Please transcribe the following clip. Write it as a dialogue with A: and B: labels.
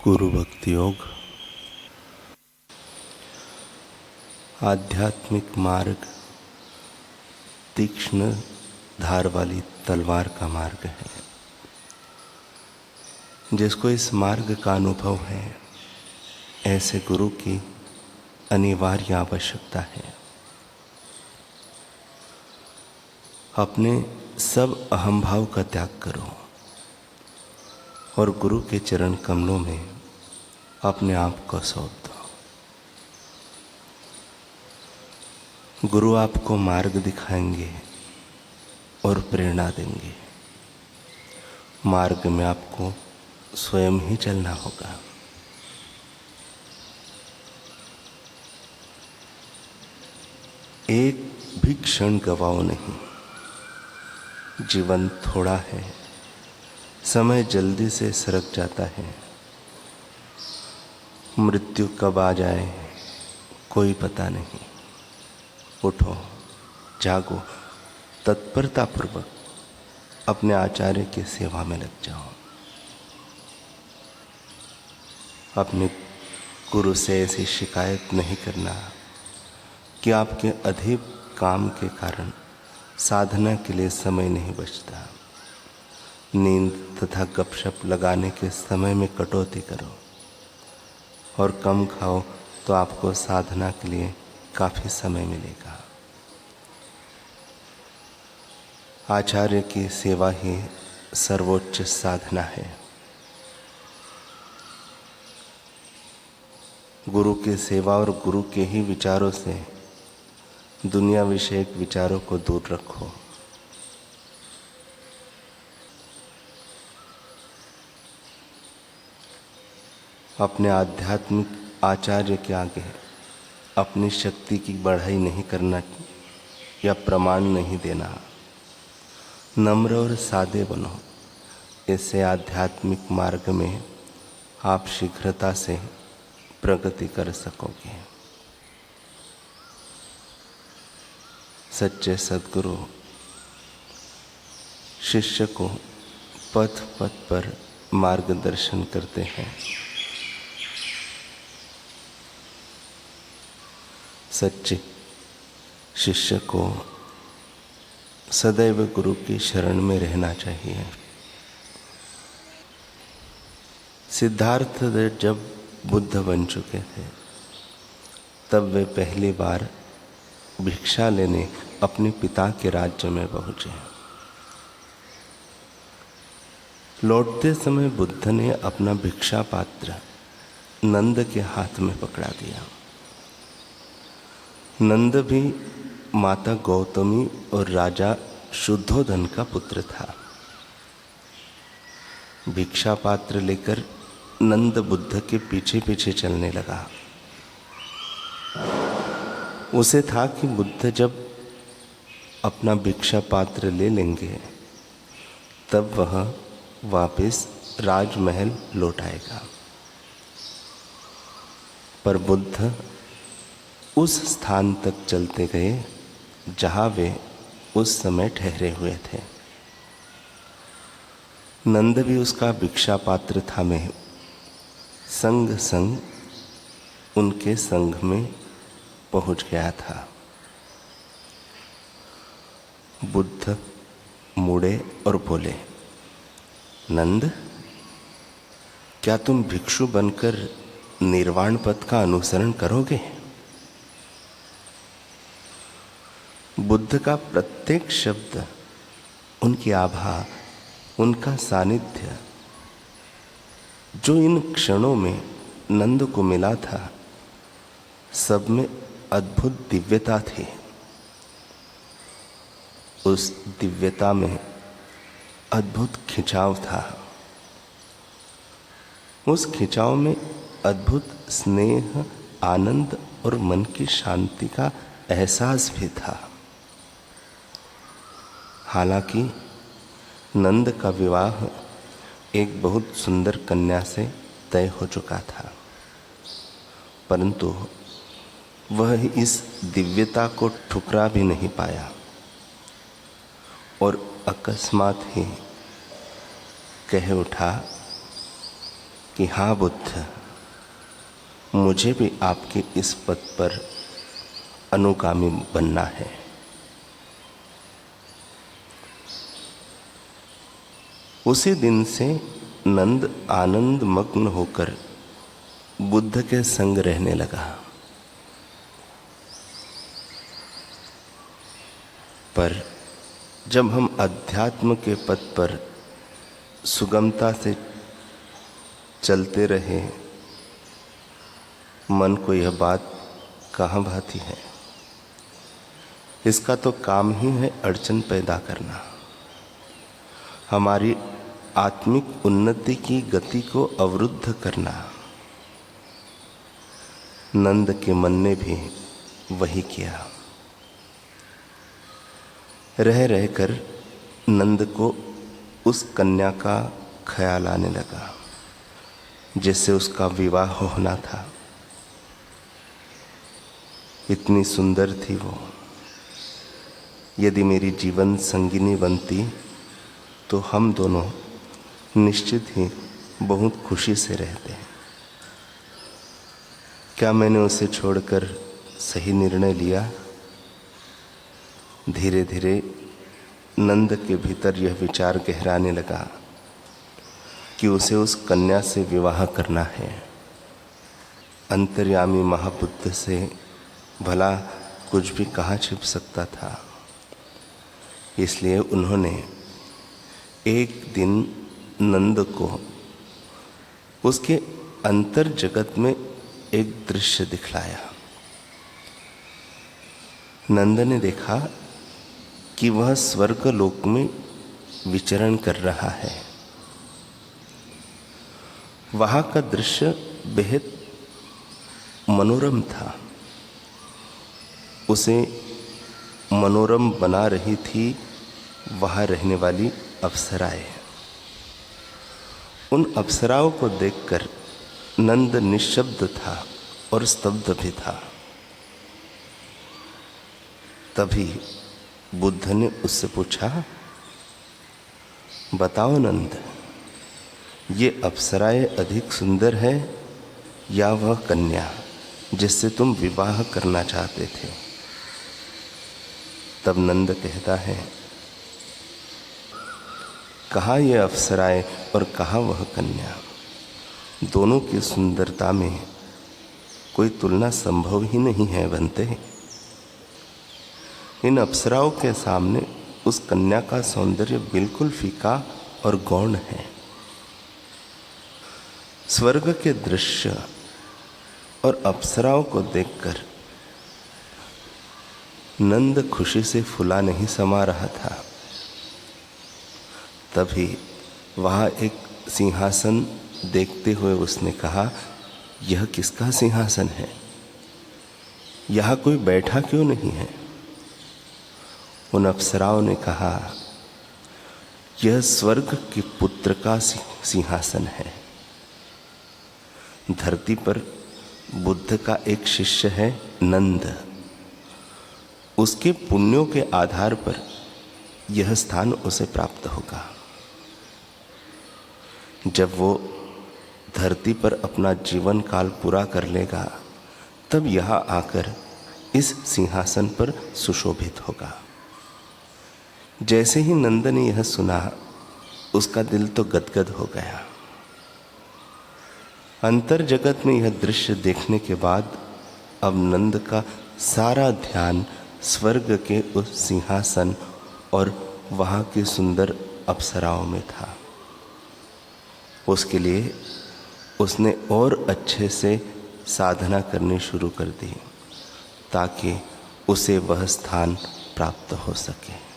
A: गुरु भक्ति योग। आध्यात्मिक मार्ग तीक्ष्ण धार वाली तलवार का मार्ग है। जिसको इस मार्ग का अनुभव है, ऐसे गुरु की अनिवार्य आवश्यकता है। अपने सब अहंभाव का त्याग करो और गुरु के चरण कमलों में अपने आप को सौंप दो। गुरु आपको मार्ग दिखाएंगे और प्रेरणा देंगे। मार्ग में आपको स्वयं ही चलना होगा। एक भी क्षण गवाओ नहीं। जीवन थोड़ा है, समय जल्दी से सरक जाता है। मृत्यु कब आ जाए कोई पता नहीं। उठो, जागो, तत्परतापूर्वक अपने आचार्य की सेवा में लग जाओ। अपने गुरु से ऐसी शिकायत नहीं करना कि आपके अधिक काम के कारण साधना के लिए समय नहीं बचता। नींद तथा गपशप लगाने के समय में कटौती करो और कम खाओ तो आपको साधना के लिए काफी समय मिलेगा। आचार्य की सेवा ही सर्वोच्च साधना है। गुरु की सेवा और गुरु के ही विचारों से दुनिया विषयक विचारों को दूर रखो। अपने आध्यात्मिक आचार्य के आगे अपनी शक्ति की बढ़ाई नहीं करना या प्रमाण नहीं देना। नम्र और सादे बनो। इससे आध्यात्मिक मार्ग में आप शीघ्रता से प्रगति कर सकोगे। सच्चे सद्गुरु शिष्य को पथ पथ पर मार्गदर्शन करते हैं। सच्चे शिष्य को सदैव गुरु की शरण में रहना चाहिए। सिद्धार्थ जब बुद्ध बन चुके थे, तब वे पहली बार भिक्षा लेने अपने पिता के राज्य में पहुंचे। लौटते समय बुद्ध ने अपना भिक्षा पात्र नंद के हाथ में पकड़ा दिया। नंद भी माता गौतमी और राजा शुद्धोधन का पुत्र था। भिक्षा पात्र लेकर नंद बुद्ध के पीछे पीछे चलने लगा। उसे था कि बुद्ध जब अपना भिक्षा पात्र ले लेंगे तब वह वापस राजमहल लौट आएगा। पर बुद्ध उस स्थान तक चलते गए जहां वे उस समय ठहरे हुए थे। नंद भी उसका भिक्षा पात्र थामे संग संग उनके संग में पहुंच गया था। बुद्ध मुड़े और बोले, नंद, क्या तुम भिक्षु बनकर निर्वाण पथ का अनुसरण करोगे? बुद्ध का प्रत्येक शब्द, उनकी आभा, उनका सानिध्य जो इन क्षणों में नंद को मिला था, सब में अद्भुत दिव्यता थी। उस दिव्यता में अद्भुत खिंचाव था। उस खिंचाव में अद्भुत स्नेह, आनंद और मन की शांति का एहसास भी था। हालांकि नंद का विवाह एक बहुत सुंदर कन्या से तय हो चुका था, परंतु वह इस दिव्यता को ठुकरा भी नहीं पाया और अकस्मात ही कह उठा, कि हाँ बुद्ध, मुझे भी आपके इस पथ पर अनुगामी बनना है। उसी दिन से नंद आनंद मग्न होकर बुद्ध के संग रहने लगा। पर जब हम अध्यात्म के पथ पर सुगमता से चलते रहे, मन को यह बात कहाँ भाती है। इसका तो काम ही है अड़चन पैदा करना, हमारी आत्मिक उन्नति की गति को अवरुद्ध करना। नंद के मन ने भी वही किया। रह रहकर नंद को उस कन्या का ख्याल आने लगा जिससे उसका विवाह होना था। इतनी सुंदर थी वो, यदि मेरी जीवन संगिनी बनती तो हम दोनों निश्चित ही बहुत खुशी से रहते। क्या मैंने उसे छोड़कर सही निर्णय लिया? धीरे धीरे नंद के भीतर यह विचार गहराने लगा कि उसे उस कन्या से विवाह करना है। अंतर्यामी महाबुद्ध से भला कुछ भी कहाँ छिप सकता था। इसलिए उन्होंने एक दिन नंद को उसके अंतर जगत में एक दृश्य दिखलाया। नंद ने देखा कि वह स्वर्ग लोक में विचरण कर रहा है। वहाँ का दृश्य बेहद मनोरम था। उसे मनोरम बना रही थी वहाँ रहने वाली अप्सराएं। उन अप्सराओं को देखकर नंद निशब्द था और स्तब्ध भी था। तभी बुद्ध ने उससे पूछा, बताओ नंद, ये अप्सराएं अधिक सुंदर है या वह कन्या जिससे तुम विवाह करना चाहते थे? तब नंद कहता है, कहाँ ये अप्सराएं और कहाँ वह कन्या, दोनों की सुंदरता में कोई तुलना संभव ही नहीं है बनते। इन अप्सराओं के सामने उस कन्या का सौंदर्य बिल्कुल फीका और गौण है। स्वर्ग के दृश्य और अप्सराओं को देखकर नंद खुशी से फुला नहीं समा रहा था। तभी वहाँ एक सिंहासन देखते हुए उसने कहा, यह किसका सिंहासन है? यहाँ कोई बैठा क्यों नहीं है? उन अप्सराओं ने कहा, यह स्वर्ग के पुत्र का सिंहासन है। धरती पर बुद्ध का एक शिष्य है नंद। उसके पुण्यों के आधार पर यह स्थान उसे प्राप्त होगा। जब वो धरती पर अपना जीवन काल पूरा कर लेगा, तब यहाँ आकर इस सिंहासन पर सुशोभित होगा। जैसे ही नंद ने यह सुना, उसका दिल तो गदगद हो गया। अंतर जगत में यह दृश्य देखने के बाद अब नंद का सारा ध्यान स्वर्ग के उस सिंहासन और वहाँ की सुंदर अप्सराओं में था। उसके लिए उसने और अच्छे से साधना करनी शुरू कर दी ताकि उसे वह स्थान प्राप्त हो सके।